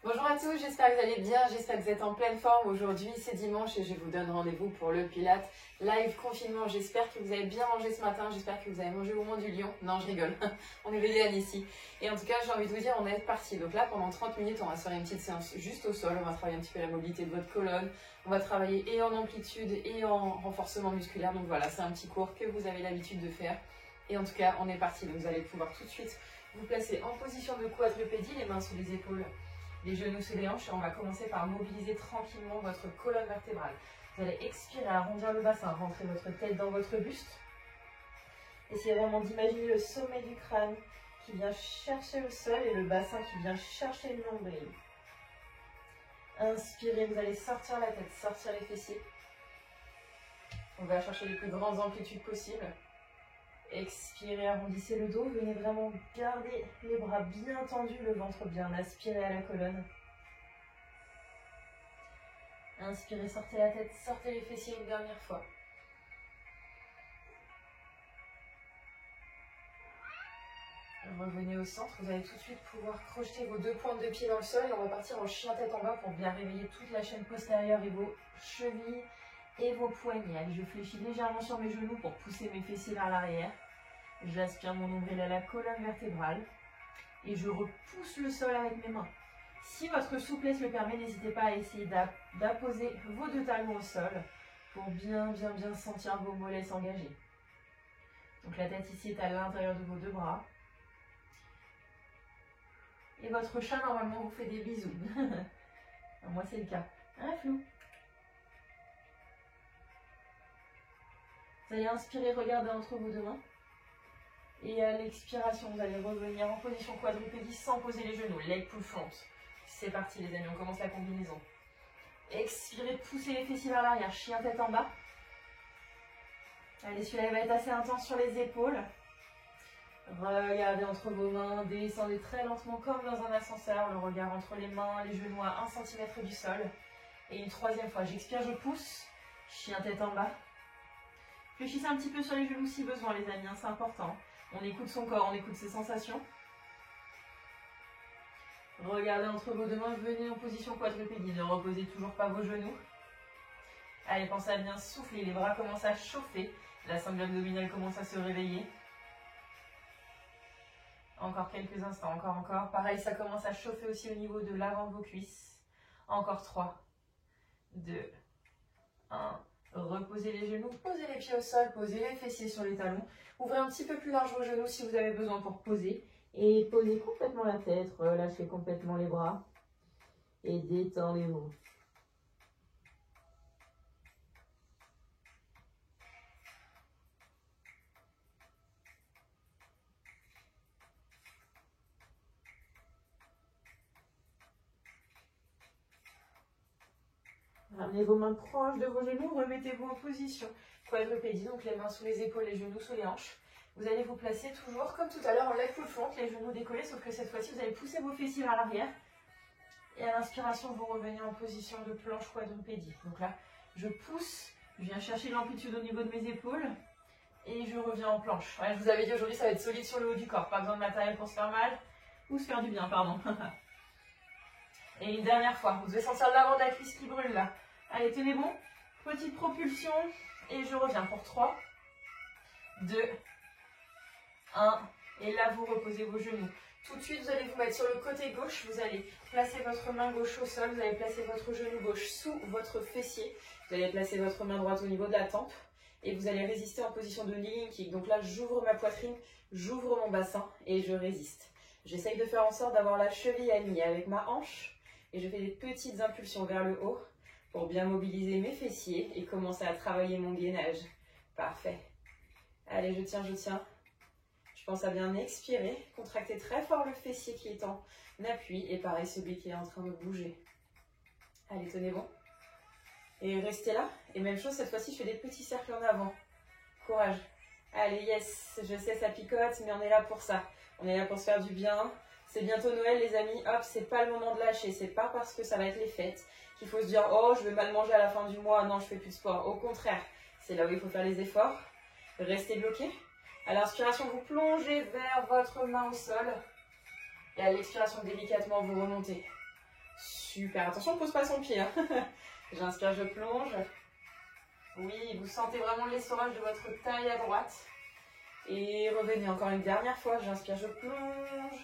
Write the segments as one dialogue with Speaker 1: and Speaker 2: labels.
Speaker 1: Bonjour à tous, j'espère que vous allez bien, j'espère que vous êtes en pleine forme. Aujourd'hui c'est dimanche et je vous donne rendez-vous pour le Pilates live confinement. J'espère que vous avez bien mangé ce matin, j'espère que vous avez mangé au moins du lion. Non, je rigole, on est vegan ici. Et en tout cas j'ai envie de vous dire, on est parti. Donc là pendant 30 minutes on va se faire une petite séance juste au sol. On va travailler un petit peu la mobilité de votre colonne. On va travailler et en amplitude et en renforcement musculaire. Donc voilà, c'est un petit cours que vous avez l'habitude de faire. Et en tout cas on est parti, donc vous allez pouvoir tout de suite vous placer en position de quadrupédie, les mains sous les épaules, les genoux sous les hanches, et on va commencer par mobiliser tranquillement votre colonne vertébrale. Vous allez expirer, arrondir le bassin, rentrer votre tête dans votre buste. Essayez vraiment d'imaginer le sommet du crâne qui vient chercher le sol et le bassin qui vient chercher le nombril. Inspirez, vous allez sortir la tête, sortir les fessiers. On va chercher les plus grandes amplitudes possibles. Expirez, arrondissez le dos, venez vraiment garder les bras bien tendus, le ventre bien aspiré à la colonne. Inspirez, sortez la tête, sortez les fessiers une dernière fois. Revenez au centre, vous allez tout de suite pouvoir crocheter vos deux pointes de pied dans le sol et on va partir en chien tête en bas pour bien réveiller toute la chaîne postérieure et vos chevilles et vos poignets. Allez, je fléchis légèrement sur mes genoux pour pousser mes fessiers vers l'arrière. J'aspire mon nombril à la colonne vertébrale et je repousse le sol avec mes mains. Si votre souplesse le permet, n'hésitez pas à essayer d'apposer vos deux talons au sol pour bien sentir vos mollets s'engager. Donc la tête ici est à l'intérieur de vos deux bras. Et votre chat normalement vous fait des bisous. Moi c'est le cas. Hein, Flou? Vous allez inspirer, regardez entre vos deux mains. Et à l'expiration, vous allez revenir en position quadrupédie sans poser les genoux. Leg pull front. C'est parti les amis, on commence la combinaison. Expirez, poussez les fessiers vers l'arrière. Chien tête en bas. Allez, celui-là va être assez intense sur les épaules. Regardez entre vos mains, descendez très lentement comme dans un ascenseur. Le regard entre les mains, les genoux à 1 cm du sol. Et une troisième fois, j'expire, je pousse. Chien tête en bas. Fléchissez un petit peu sur les genoux si besoin les amis, hein, c'est important. On écoute son corps, on écoute ses sensations. Regardez entre vos deux mains, venez en position quadrupédie. Ne reposez toujours pas vos genoux. Allez, pensez à bien souffler, les bras commencent à chauffer. La sangle abdominale commence à se réveiller. Encore quelques instants, encore. Pareil, ça commence à chauffer aussi au niveau de l'avant de vos cuisses. Encore 3, 2, 1. Reposez les genoux, posez les pieds au sol, posez les fessiers sur les talons. Ouvrez un petit peu plus large vos genoux si vous avez besoin pour poser. Et posez complètement la tête, relâchez complètement les bras. Et détendez-vous. Ramenez vos mains proches de vos genoux, remettez-vous en position quadrupédie, donc les mains sous les épaules, les genoux sous les hanches. Vous allez vous placer toujours comme tout à l'heure en leg pull front, les genoux décollés, sauf que cette fois-ci vous allez pousser vos fessiers vers l'arrière. Et à l'inspiration, vous revenez en position de planche quadrupédie. Donc là, je pousse, je viens chercher l'amplitude au niveau de mes épaules et je reviens en planche. Ouais, je vous avais dit aujourd'hui, ça va être solide sur le haut du corps, pas besoin de matériel pour se faire mal ou se faire du bien, pardon. Et une dernière fois, vous devez sentir l'avant de la cuisse qui brûle là. Allez, tenez bon. Petite propulsion. Et je reviens pour 3, 2, 1. Et là, vous reposez vos genoux. Tout de suite, vous allez vous mettre sur le côté gauche. Vous allez placer votre main gauche au sol. Vous allez placer votre genou gauche sous votre fessier. Vous allez placer votre main droite au niveau de la tempe. Et vous allez résister en position de kneeling kick. Donc là, j'ouvre ma poitrine, j'ouvre mon bassin et je résiste. J'essaye de faire en sorte d'avoir la cheville alignée avec ma hanche. Et je fais des petites impulsions vers le haut pour bien mobiliser mes fessiers et commencer à travailler mon gainage. Parfait. Allez, je tiens. Je pense à bien expirer, contracter très fort le fessier qui est en appui et pareil, celui qui est en train de bouger. Allez, tenez bon. Et restez là. Et même chose, cette fois-ci, je fais des petits cercles en avant. Courage. Allez, yes, je sais, ça picote, mais on est là pour ça. On est là pour se faire du bien. C'est bientôt Noël les amis, hop, c'est pas le moment de lâcher, c'est pas parce que ça va être les fêtes qu'il faut se dire oh je vais mal manger à la fin du mois, non je fais plus de sport, au contraire, c'est là où il faut faire les efforts, restez bloqué. À l'inspiration vous plongez vers votre main au sol et à l'expiration délicatement vous remontez Super. Attention, on ne pose pas son pied. Hein. J'inspire, je plonge. Oui, vous sentez vraiment l'essorage de votre taille à droite. Et revenez encore une dernière fois. J'inspire, je plonge.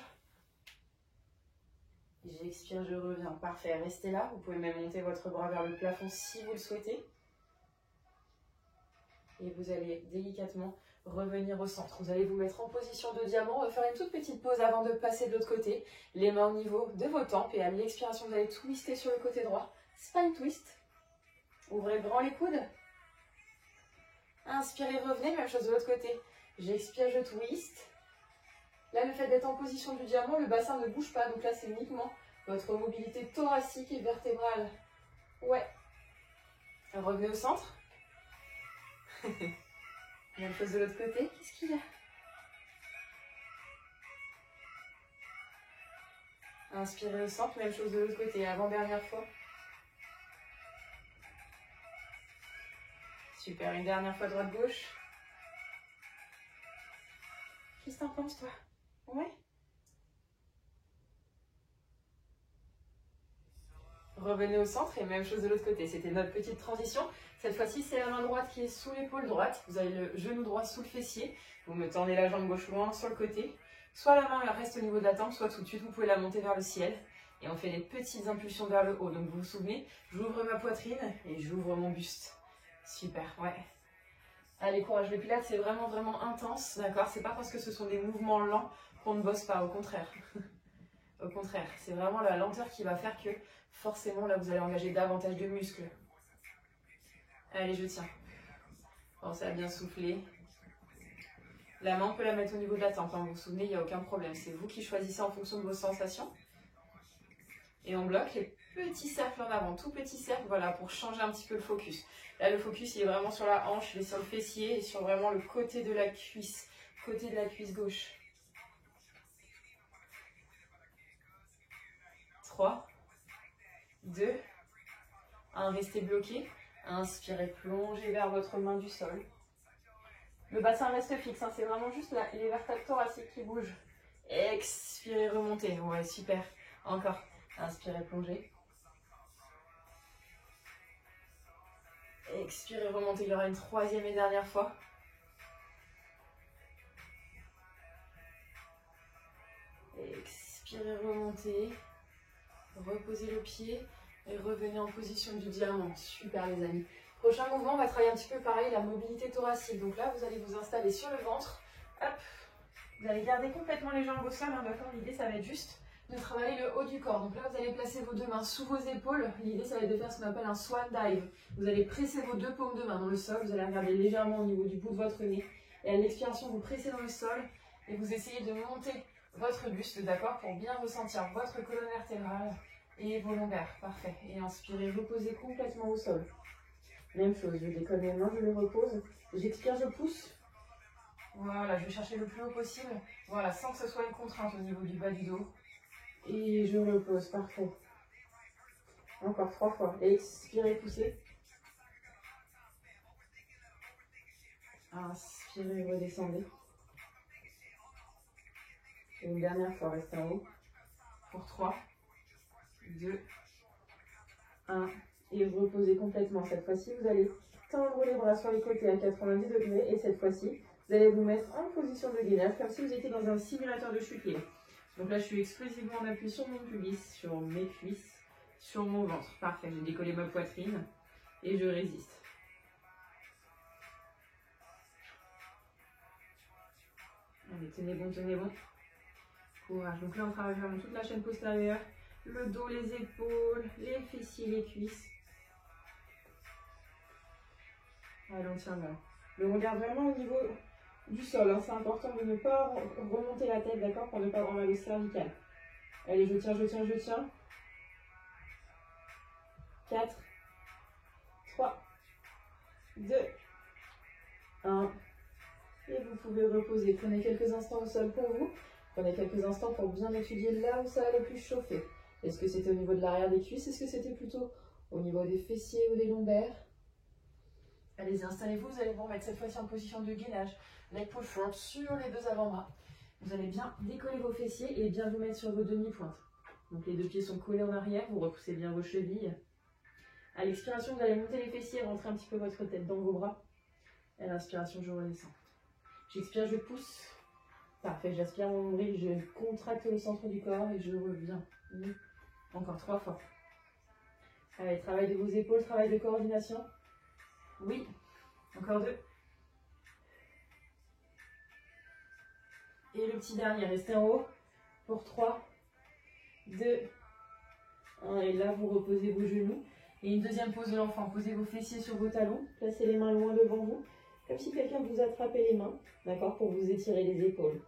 Speaker 1: J'expire, je reviens. Parfait. Restez là. Vous pouvez même monter votre bras vers le plafond si vous le souhaitez. Et vous allez délicatement revenir au centre. Vous allez vous mettre en position de diamant. On va faire une toute petite pause avant de passer de l'autre côté. Les mains au niveau de vos tempes. Et à l'expiration, vous allez twister sur le côté droit. Spine twist. Ouvrez grand les coudes. Inspirez, revenez. Même chose de l'autre côté. J'expire, je twist. Là, le fait d'être en position du diamant, le bassin ne bouge pas. Donc là, c'est uniquement votre mobilité thoracique et vertébrale. Ouais. Revenez au centre. Même chose de l'autre côté. Qu'est-ce qu'il y a? Inspirez au centre. Même chose de l'autre côté. Avant-dernière fois. Super. Une dernière fois droite-gauche. Qu'est-ce que t'en penses, toi? Ouais. Revenez au centre et même chose de l'autre côté. C'était notre petite transition. Cette fois-ci, c'est la main droite qui est sous l'épaule droite. Vous avez le genou droit sous le fessier. Vous me tendez la jambe gauche loin sur le côté. Soit la main reste au niveau de la tempe, soit tout de suite, vous pouvez la monter vers le ciel. Et on fait des petites impulsions vers le haut. Donc vous vous souvenez, j'ouvre ma poitrine et j'ouvre mon buste. Super, ouais. Allez, courage. Le pilates, c'est vraiment, vraiment intense. D'accord? C'est pas parce que ce sont des mouvements lents qu'on ne bosse pas. Au contraire. Au contraire, c'est vraiment la lenteur qui va faire que forcément, là, vous allez engager davantage de muscles. Allez, je tiens. Pensez à bien souffler. La main, on peut la mettre au niveau de la tempe. Hein. Vous vous souvenez, il n'y a aucun problème. C'est vous qui choisissez en fonction de vos sensations. Et on bloque les petits cercles en avant. Tout petit cercle, voilà, pour changer un petit peu le focus. Là, le focus, il est vraiment sur la hanche, il est sur le fessier et sur vraiment le côté de la cuisse. Côté de la cuisse gauche. 3, 2, 1. Restez bloqué. Inspirez, plongez vers votre main du sol. Le bassin reste fixe, hein, c'est vraiment juste là, les vertèbres thoraciques qui bougent. Expirez, remontez. Ouais, super. Encore. Inspirez, plongez. Expirez, remontez. Il y aura une troisième et dernière fois. Expirez, remontez. Reposez le pied et revenez en position du diamant. Super les amis. Prochain mouvement, on va travailler un petit peu pareil, la mobilité thoracique. Donc là, vous allez vous installer sur le ventre. Hop. Vous allez garder complètement les jambes au sol, hein, d'accord? L'idée, ça va être juste de travailler le haut du corps. Donc là, vous allez placer vos deux mains sous vos épaules. L'idée, ça va être de faire ce qu'on appelle un swan dive. Vous allez presser vos deux paumes de main dans le sol. Vous allez regarder légèrement au niveau du bout de votre nez. Et à l'expiration, vous pressez dans le sol et vous essayez de monter votre buste, d'accord? Pour bien ressentir votre colonne vertébrale et vos lombaires. Parfait. Et inspirez, reposez complètement au sol. Même chose, je décolle mes mains, je les repose. J'expire, je pousse. Voilà, je vais chercher le plus haut possible. Voilà, sans que ce soit une contrainte au niveau du bas du dos. Et je repose, parfait. Encore 3 fois. Expirez, poussez. Inspirez, redescendez. Et une dernière fois, restez en haut. Pour 3, 2, 1. Et vous reposez complètement. Cette fois-ci, vous allez tendre les bras sur les côtés à 90 degrés. Et cette fois-ci, vous allez vous mettre en position de gainage, comme si vous étiez dans un simulateur de chute libre. Donc là, je suis exclusivement en appui sur mon pubis, sur mes cuisses, sur mon ventre. Parfait, j'ai décollé ma poitrine et je résiste. Allez, tenez bon, tenez bon. Courage. Donc là, on travaille vraiment toute la chaîne postérieure, le dos, les épaules, les fessiers, les cuisses. Allez, on tient là. Le regard vraiment au niveau du sol. Hein. C'est important de ne pas remonter la tête, d'accord, pour ne pas avoir mal au cervical. Allez, je tiens, je tiens, je tiens. 4, 3, 2, 1. Et vous pouvez reposer. Prenez quelques instants au sol pour vous. Prenez quelques instants pour bien étudier là où ça a le plus chauffé. Est-ce que c'était au niveau de l'arrière des cuisses? Est-ce que c'était plutôt au niveau des fessiers ou des lombaires? Allez-y, installez-vous. Vous allez vous remettre cette fois-ci en position de gainage. Leg pull front sur les deux avant-bras. Vous allez bien décoller vos fessiers et bien vous mettre sur vos demi-pointes. Donc les deux pieds sont collés en arrière, vous repoussez bien vos chevilles. À l'expiration, vous allez monter les fessiers, rentrer un petit peu votre tête dans vos bras. Et à l'inspiration, je redescends. J'expire, je pousse. Parfait, j'aspire mon nombril, je contracte le centre du corps et je reviens. Encore 3 fois. Allez, travail de vos épaules, travail de coordination. Oui, encore 2. Et le petit dernier, restez en haut pour 3, 2, 1. Et là, vous reposez vos genoux. Et une deuxième pose de l'enfant. Posez vos fessiers sur vos talons. Placez les mains loin devant vous. Comme si quelqu'un vous attrapait les mains. D'accord, pour vous étirer les épaules.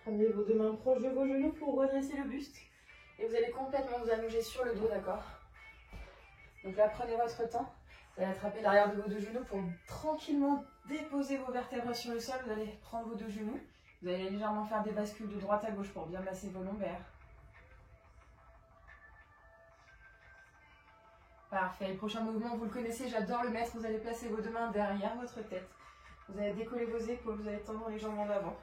Speaker 1: Ramenez vos deux mains proches de vos genoux pour redresser le buste. Et vous allez complètement vous allonger sur le dos, d'accord? Donc là, prenez votre temps. Vous allez attraper l'arrière de vos deux genoux pour tranquillement déposer vos vertèbres sur le sol. Vous allez prendre vos deux genoux. Vous allez légèrement faire des bascules de droite à gauche pour bien masser vos lombaires. Parfait. Le prochain mouvement, vous le connaissez, j'adore le mettre. Vous allez placer vos deux mains derrière votre tête. Vous allez décoller vos épaules, vous allez tendre les jambes en avant.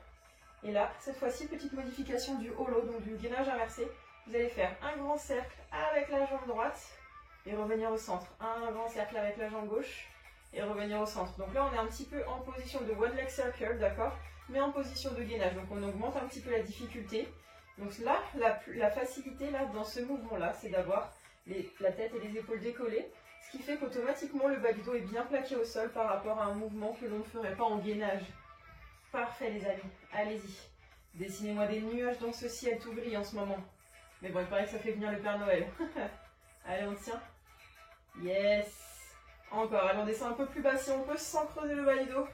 Speaker 1: Et là, cette fois-ci, petite modification du holo, donc du gainage inversé. Vous allez faire un grand cercle avec la jambe droite et revenir au centre. Un grand cercle avec la jambe gauche et revenir au centre. Donc là, on est un petit peu en position de one leg circle, d'accord? Mais en position de gainage. Donc on augmente un petit peu la difficulté. Donc là, la facilité là, dans ce mouvement-là, c'est d'avoir la tête et les épaules décollées. Ce qui fait qu'automatiquement, le bas du dos est bien plaqué au sol par rapport à un mouvement que l'on ne ferait pas en gainage. Parfait les amis, allez-y. Dessinez-moi des nuages dans ce ciel tout gris en ce moment. Mais bon, il paraît que ça fait venir le Père Noël. Allez, on tient. Yes. Encore, allez, on descend un peu plus bas si on peut, sans creuser le bas du dos.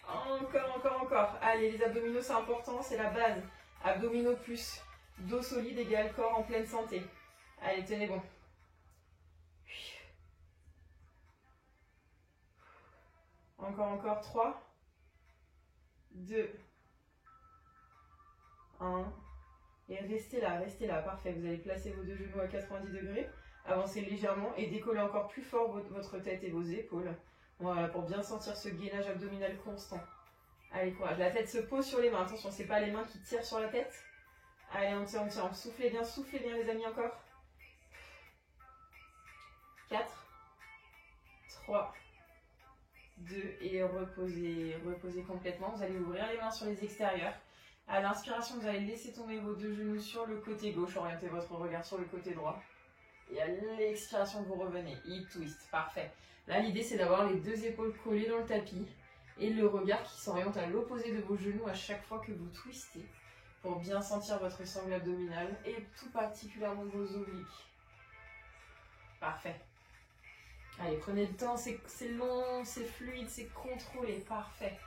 Speaker 1: Encore, encore, encore. Allez, les abdominaux, c'est important, c'est la base. Abdominaux plus dos solide égale corps en pleine santé. Allez, tenez bon. Encore, encore, 3, 2, 1. Et restez là, parfait. Vous allez placer vos deux genoux à 90 degrés, avancez légèrement et décollez encore plus fort votre tête et vos épaules. Voilà, pour bien sentir ce gainage abdominal constant. Allez, courage. La tête se pose sur les mains. Attention, ce n'est pas les mains qui tirent sur la tête. Allez, on tient. Soufflez bien les amis, encore. 4, 3, 2 et reposez complètement. Vous allez ouvrir les mains sur les extérieurs. À l'inspiration, vous allez laisser tomber vos deux genoux sur le côté gauche, orientez votre regard sur le côté droit. Et à l'expiration, vous revenez. Hip twist, parfait. Là, l'idée, c'est d'avoir les deux épaules collées dans le tapis et le regard qui s'oriente à l'opposé de vos genoux à chaque fois que vous twistez pour bien sentir votre sangle abdominale et tout particulièrement vos obliques. Parfait. Allez, prenez le temps, c'est long, c'est fluide, c'est contrôlé, parfait.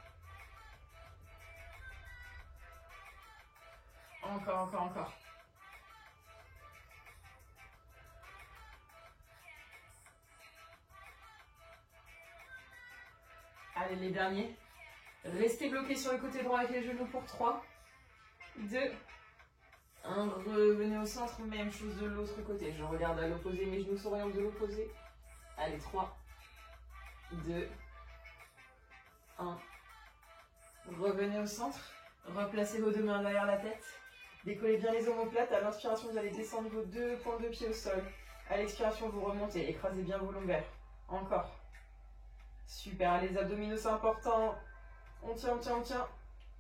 Speaker 1: Encore, encore, encore. Allez, les derniers. Restez bloqués sur le côté droit avec les genoux pour 3, 2, 1. Revenez au centre, même chose de l'autre côté. Je regarde à l'opposé, mes genoux s'orientent de l'opposé. Allez, 3, 2, 1. Revenez au centre. Replacez vos deux mains derrière la tête. Décollez bien les omoplates. À l'inspiration, vous allez descendre vos deux pointes de pied au sol. À l'expiration, vous remontez. Écrasez bien vos lombaires. Encore. Super. Les abdominaux, c'est important. On tient, on tient, on tient.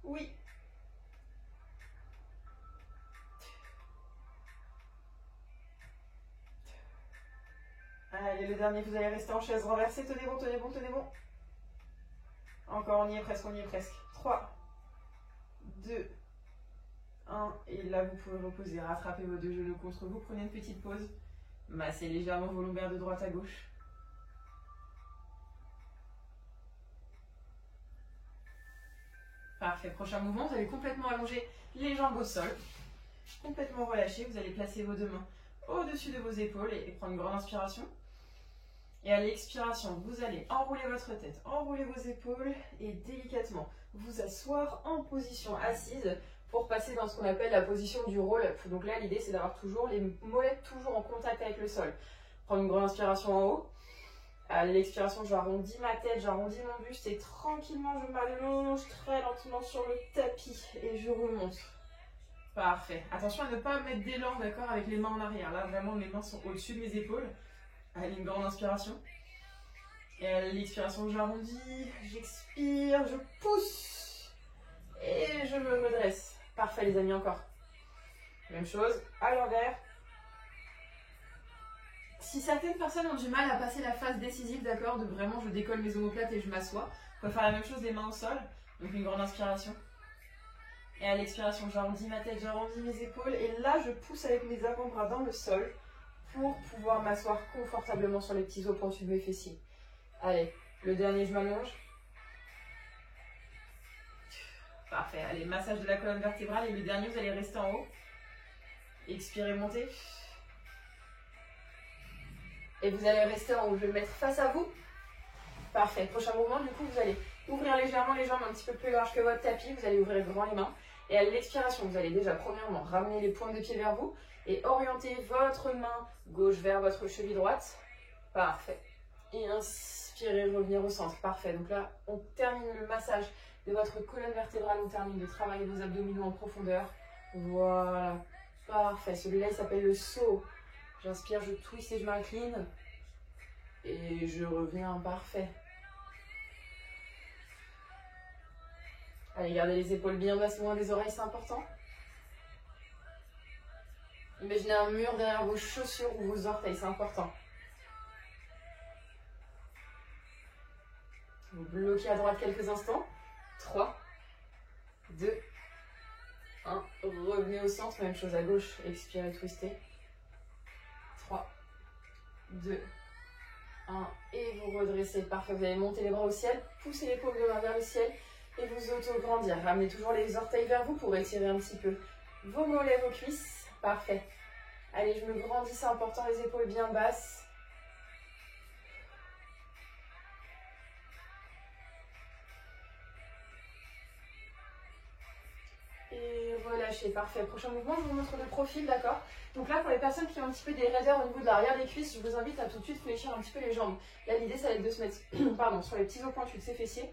Speaker 1: Oui. Allez, le dernier, vous allez rester en chaise renversée. Tenez bon, tenez bon, tenez bon. Encore, on y est presque, on y est presque. 3, 2, 1. Et là, vous pouvez reposer. Rattrapez vos deux genoux contre vous. Prenez une petite pause. Massez légèrement vos lombaires de droite à gauche. Parfait. Prochain mouvement, vous allez complètement allonger les jambes au sol. Complètement relâché. Vous allez placer vos deux mains au-dessus de vos épaules et prendre une grande inspiration. Et à l'expiration, vous allez enrouler votre tête, enrouler vos épaules et délicatement vous asseoir en position assise pour passer dans ce qu'on appelle la position du roll-up. Donc là, l'idée, c'est d'avoir toujours les mollets toujours en contact avec le sol. Prendre une grande inspiration en haut. À l'expiration, j'arrondis ma tête, j'arrondis mon buste et tranquillement, je m'allonge très lentement sur le tapis et je remonte. Parfait. Attention à ne pas mettre d'élan, d'accord, avec les mains en arrière. Là, vraiment, mes mains sont au-dessus de mes épaules. Allez, une grande inspiration. Et à l'expiration, j'arrondis, j'expire, je pousse. Et je me redresse. Parfait, les amis, encore. Même chose, à l'envers. Si certaines personnes ont du mal à passer la phase décisive, d'accord, de vraiment je décolle mes omoplates et je m'assois, on peut faire la même chose, les mains au sol. Donc une grande inspiration. Et à l'expiration, j'arrondis ma tête, j'arrondis mes épaules. Et là, je pousse avec mes avant-bras dans le sol pour pouvoir m'asseoir confortablement sur les petits os pointus de mes fessiers. Allez, le dernier, je m'allonge. Parfait. Allez, massage de la colonne vertébrale. Et le dernier, vous allez rester en haut. Expirez, montez. Et vous allez rester en haut. Je vais me mettre face à vous. Parfait. Prochain mouvement, du coup, vous allez ouvrir légèrement les jambes un petit peu plus larges que votre tapis. Vous allez ouvrir grand les mains. Et à l'expiration, vous allez déjà, premièrement, ramener les pointes de pied vers vous et orienter votre main gauche vers votre cheville droite. Parfait. Et inspirez, revenir au centre. Parfait. Donc là, on termine le massage de votre colonne vertébrale. On termine de travailler vos abdominaux en profondeur. Voilà. Parfait. Celui-là, il s'appelle le saut. J'inspire, je twist et je m'incline. Et je reviens. Parfait. Allez, gardez les épaules bien basses, loin des oreilles, c'est important. Imaginez un mur derrière vos chaussures ou vos orteils, c'est important. Vous bloquez à droite quelques instants. 3, 2, 1. Revenez au centre, même chose à gauche. Expirez, twistez. 3, 2, 1. Et vous redressez. Parfait, vous allez monter les bras au ciel. Poussez les paumes de main vers le ciel. Et vous auto-grandir. Ramenez toujours les orteils vers vous pour étirer un petit peu vos mollets, vos cuisses. Parfait. Allez, je me grandis, c'est important, les épaules bien basses. Et relâchez, parfait. Prochain mouvement, je vous montre de profil, d'accord? Donc là, pour les personnes qui ont un petit peu des raideurs au niveau de l'arrière des cuisses, je vous invite à tout de suite fléchir un petit peu les jambes. Là, l'idée, ça va être de se mettre pardon, sur les petits os pointus de ses fessiers.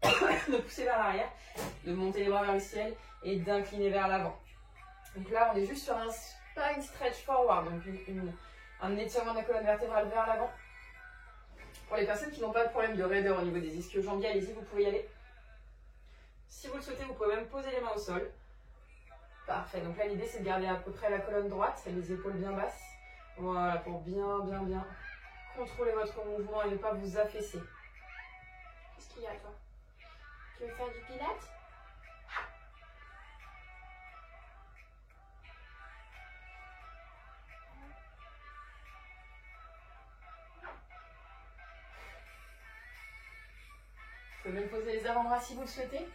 Speaker 1: De pousser vers l'arrière, de monter les bras vers le ciel et d'incliner vers l'avant. Donc là, on est juste sur un spine stretch forward, donc un étirement de la colonne vertébrale vers l'avant. Pour les personnes qui n'ont pas de problème de raideur au niveau des ischio-jambiers, allez-y, vous pouvez y aller. Si vous le souhaitez, vous pouvez même poser les mains au sol. Parfait, donc là, l'idée, c'est de garder à peu près la colonne droite et les épaules bien basses. Voilà, pour bien contrôler votre mouvement et ne pas vous affaisser. Qu'est-ce qu'il y a, toi? Tu veux faire du pilates? Vous pouvez même poser les avant-bras si vous le souhaitez.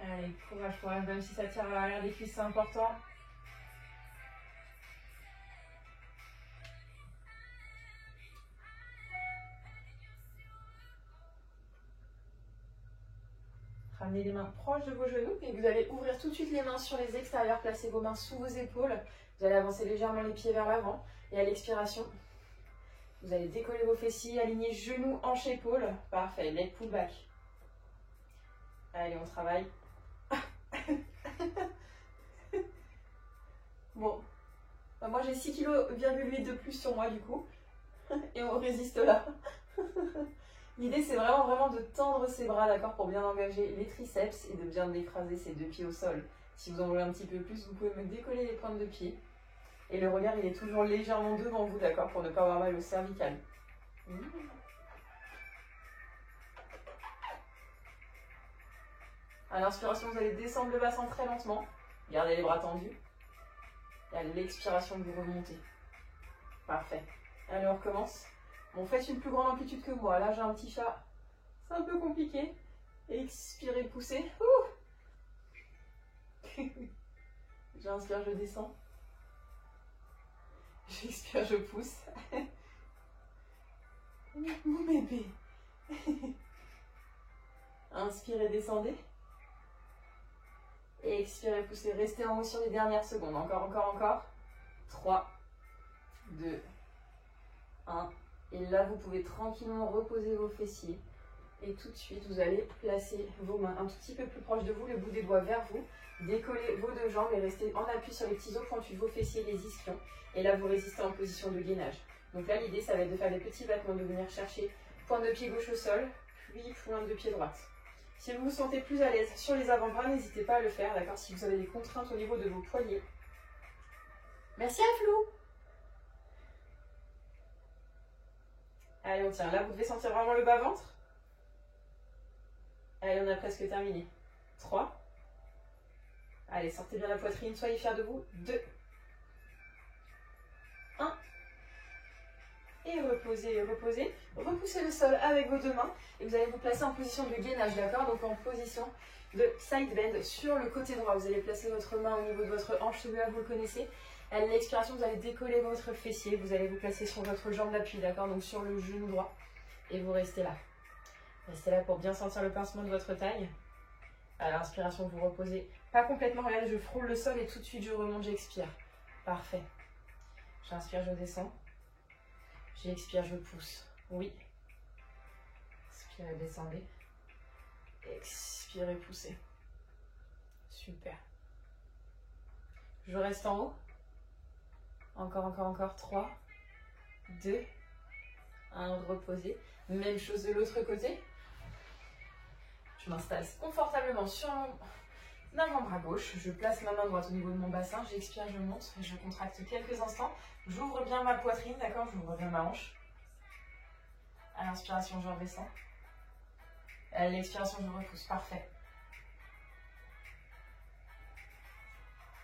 Speaker 1: Allez, courage, courage, même si ça tire à l'arrière des cuisses, c'est important. Ramenez les mains proches de vos genoux et vous allez ouvrir tout de suite les mains sur les extérieurs. Placez vos mains sous vos épaules. Vous allez avancer légèrement les pieds vers l'avant. Et à l'expiration, vous allez décoller vos fessiers, aligner genoux, hanches, épaules. Parfait, leg pull back. Allez, on travaille. Bon, moi j'ai 6,8 kg de plus sur moi du coup. Et on résiste là. L'idée, c'est vraiment de tendre ses bras, d'accord, pour bien engager les triceps et de bien écraser ses deux pieds au sol. Si vous en voulez un petit peu plus, vous pouvez me décoller les pointes de pied. Et le regard, il est toujours légèrement devant vous, d'accord, pour ne pas avoir mal au cervical. À l'inspiration, vous allez descendre le bassin très lentement. Gardez les bras tendus. Et à l'expiration, vous remontez. Parfait. Allez, on recommence. Bon, faites une plus grande amplitude que moi. Là, j'ai un petit chat. C'est un peu compliqué. Expirez, poussez. J'inspire, je descends. J'expire, je pousse. Mon bébé. Inspirez, descendez. Et expirez, poussez. Restez en haut sur les dernières secondes. Encore, encore, encore. 3, 2, 1. Et là, vous pouvez tranquillement reposer vos fessiers. Et tout de suite, vous allez placer vos mains un tout petit peu plus proche de vous, le bout des doigts vers vous. Décollez vos deux jambes et restez en appui sur les petits os pointus de vos fessiers, les ischions. Et là, vous résistez en position de gainage. Donc là, l'idée, ça va être de faire des petits battements, de venir chercher pointe de pied gauche au sol, puis pointe de pied droite. Si vous vous sentez plus à l'aise sur les avant-bras, n'hésitez pas à le faire, d'accord? Si vous avez des contraintes au niveau de vos poignets. Merci à Flou. Allez, on tient. Là, vous devez sentir vraiment le bas-ventre. Allez, on a presque terminé. 3. Allez, sortez bien la poitrine, soyez fiers de vous. 2. 1. Et reposez, reposez. Repoussez le sol avec vos deux mains. Et vous allez vous placer en position de gainage, d'accord? Donc en position de side bend sur le côté droit. Vous allez placer votre main au niveau de votre hanche, celui-là vous le connaissez. À l'expiration, vous allez décoller votre fessier. Vous allez vous placer sur votre jambe d'appui, d'accord? Donc sur le genou droit. Et vous restez là. Restez là pour bien sentir le pincement de votre taille. À l'inspiration, vous reposez. Pas complètement, regardez, je frôle le sol et tout de suite je remonte, j'expire. Parfait. J'inspire, je descends. J'expire, je pousse. Oui. Inspirez, descendez. Expirez, poussez. Super. Je reste en haut. Encore, encore, encore. 3, 2, 1. Reposez. Même chose de l'autre côté. Je m'installe confortablement sur mon avant-bras gauche. Je place ma main droite au niveau de mon bassin. J'expire, je monte. Je contracte quelques instants. J'ouvre bien ma poitrine, d'accord? J'ouvre bien ma hanche. À l'inspiration, je redescends. À l'expiration, je repousse. Parfait.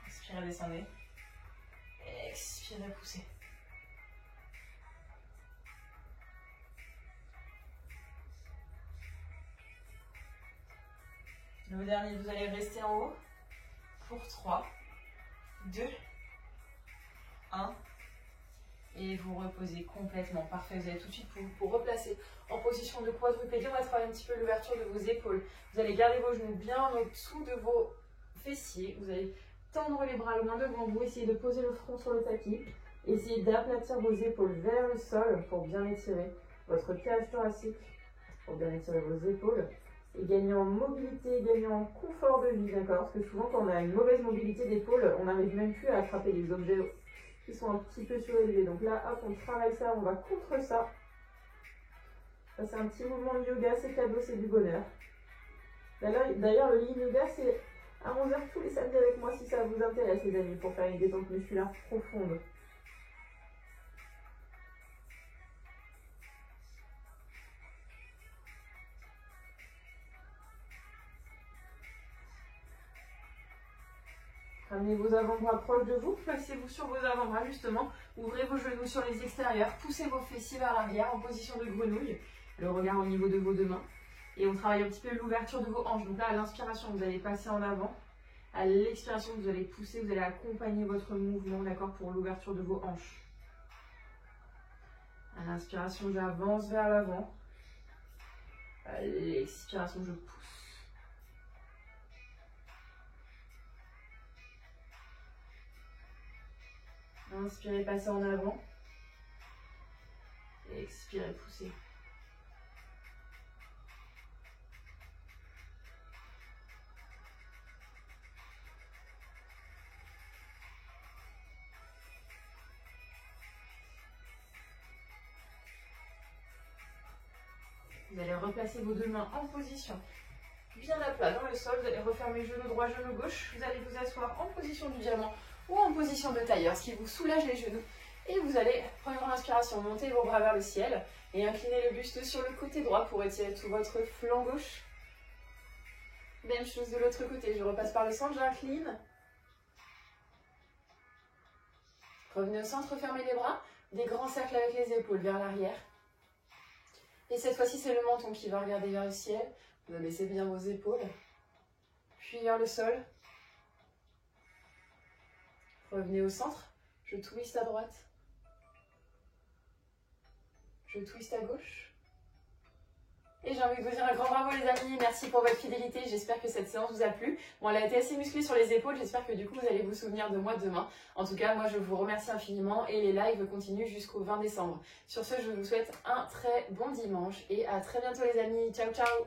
Speaker 1: Inspirez, descendez. Expirez, poussez. Le dernier, vous allez rester en haut pour 3, 2, 1. Et vous reposez complètement. Parfait, vous allez tout de suite pour replacer en position de quadrupédie. On va travailler un petit peu l'ouverture de vos épaules. Vous allez garder vos genoux bien en dessous de vos fessiers. Vous allez tendre les bras loin devant vous. Essayez de poser le front sur le tapis. Essayez d'aplatir vos épaules vers le sol pour bien étirer votre cage thoracique, pour bien étirer vos épaules. Et gagner en mobilité, gagner en confort de vie, d'accord? Parce que souvent, quand on a une mauvaise mobilité d'épaule, on n'arrive même plus à attraper les objets qui sont un petit peu surélevés. Donc là, hop, on travaille ça, on va contre ça. Ça, c'est un petit mouvement de yoga, c'est cadeau, c'est du bonheur. D'ailleurs, le Yin Yoga, c'est à 11h tous les samedis avec moi si ça vous intéresse, les amis, pour faire une détente musculaire profonde. Ramenez vos avant-bras proches de vous, placez-vous sur vos avant-bras justement, ouvrez vos genoux sur les extérieurs, poussez vos fessiers vers l'arrière en position de grenouille, le regard au niveau de vos deux mains. Et on travaille un petit peu l'ouverture de vos hanches. Donc là, à l'inspiration, vous allez passer en avant. À l'expiration, vous allez pousser, vous allez accompagner votre mouvement, d'accord, pour l'ouverture de vos hanches. À l'inspiration, j'avance vers l'avant. À l'expiration, je pousse. Inspirez, passez en avant. Expirez, poussez. Vous allez replacer vos deux mains en position bien à plat dans le sol. Vous allez refermer genou droit, genou gauche. Vous allez vous asseoir en position du diamant ou en position de tailleur, ce qui vous soulage les genoux. Et vous allez prendre une inspiration, monter vos bras vers le ciel et incliner le buste sur le côté droit pour étirer tout votre flanc gauche. Même chose de l'autre côté, je repasse par le centre, j'incline. Revenez au centre, fermez les bras, des grands cercles avec les épaules vers l'arrière. Et cette fois-ci, c'est le menton qui va regarder vers le ciel. Vous abaissez bien vos épaules, puis vers le sol. Revenez au centre, je twist à droite, Je twiste à gauche. Et j'ai envie de vous dire un grand bravo les amis, merci pour votre fidélité, j'espère que cette séance vous a plu. Bon, elle a été assez musclée sur les épaules, j'espère que du coup vous allez vous souvenir de moi demain. En tout cas, moi je vous remercie infiniment et les lives continuent jusqu'au 20 décembre. Sur ce, je vous souhaite un très bon dimanche et à très bientôt les amis, ciao ciao.